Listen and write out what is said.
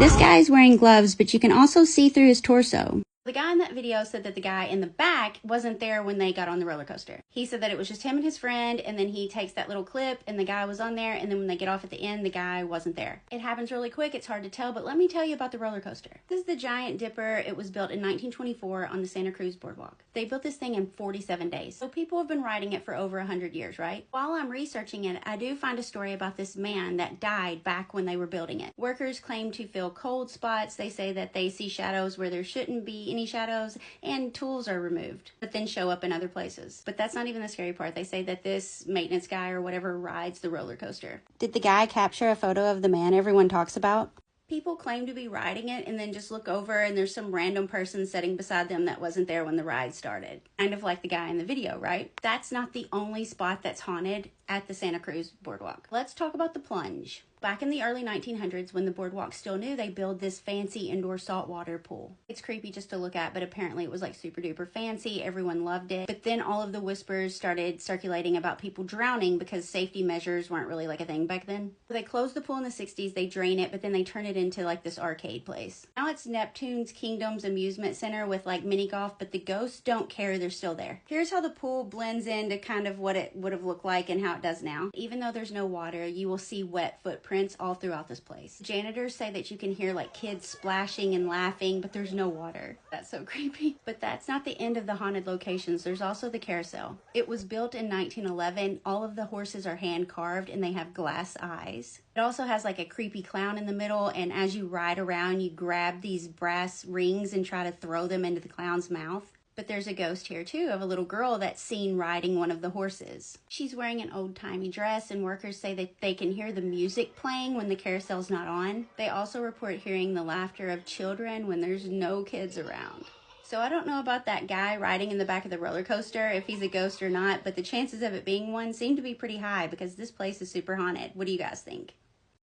This guy's wearing gloves, but you can also see through his torso. The guy in that video said that the guy in the back wasn't there when they got on the roller coaster. He said that it was just him and his friend, and then he takes that little clip and the guy was on there, and then when they get off at the end, the guy wasn't there. It happens really quick, it's hard to tell, but let me tell you about the roller coaster. This is the Giant Dipper. It was built in 1924 on the Santa Cruz boardwalk. They built this thing in 47 days. So people have been riding it for over 100 years, right? While I'm researching it, I do find a story about this man that died back when they were building it. Workers claim to feel cold spots. They say that they see shadows where there shouldn't be any shadows, and tools are removed, but then show up in other places. But that's not even the scary part. They say that this maintenance guy or whatever rides the roller coaster. Did the guy capture a photo of the man everyone talks about? People claim to be riding it and then just look over and there's some random person sitting beside them that wasn't there when the ride started. Kind of like the guy in the video, right? That's not the only spot that's haunted at the Santa Cruz boardwalk. Let's talk about the Plunge. Back in the early 1900s, when the boardwalk still new, they built this fancy indoor saltwater pool. It's creepy just to look at, but apparently it was like super duper fancy. Everyone loved it. But then all of the whispers started circulating about people drowning because safety measures weren't really like a thing back then. So they closed the pool in the 60s, they drain it, but then they turn it into like this arcade place. Now it's Neptune's Kingdom's amusement center with like mini golf, but the ghosts don't care, they're still there. Here's how the pool blends into kind of what it would have looked like and how it does now. Even though there's no water, you will see wet footprints all throughout this place. Janitors say that you can hear like kids splashing and laughing, but there's no water. That's so creepy. But that's not the end of the haunted locations. There's also the Carousel. It was built in 1911. All of the horses are hand carved and they have glass eyes. It also has like a creepy clown in the middle, and as you ride around, you grab these brass rings and try to throw them into the clown's mouth. But there's a ghost here too of a little girl that's seen riding one of the horses. She's wearing an old-timey dress, and workers say that they can hear the music playing when the carousel's not on. They also report hearing the laughter of children when there's no kids around. So I don't know about that guy riding in the back of the roller coaster, if he's a ghost or not, but the chances of it being one seem to be pretty high because this place is super haunted. What do you guys think?